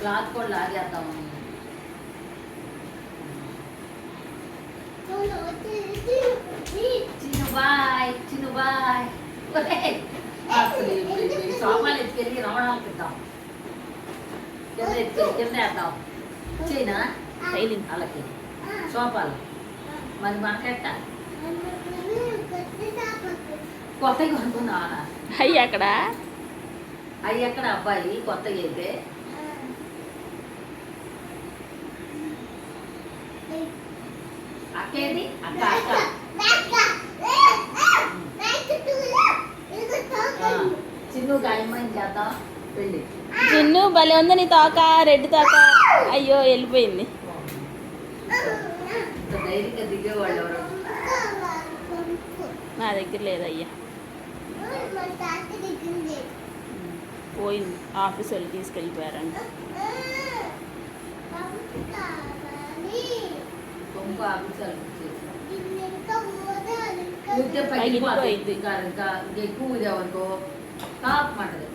Cloth కూడా లాగేద్దాం. Chinnu boy, Chinnu boy. అసలు సోఫాలు ఎత్తుకెళ్ళి రమణాలకు ఇద్దాం, కింద వేద్దాం. చైనా వాళ్ళకి సోఫాలు మరి మనకెట్ట కొత్తగా కొనుక్కున్నా. అయ్యి అక్కడ అబ్బాయి కొత్తగా అయితే అక్కేది అక్క చిన్ను గాయమని చేద్దాం పెళ్ళి. చిన్ను భలే ఉంది నీ తోక, రెడ్ తోక. అయ్యో వెళ్ళిపోయింది. ధైర్యంగా దిగేవాళ్ళు ఎవరు నా దగ్గర లేదయ్యా, పోయింది. ఆఫీస్ వాళ్ళు తీసుకెళ్ళిపోయారంట. పగిలిపోయింది. ఇంకా ఎక్కువ అనుకో టాప్ మంటది.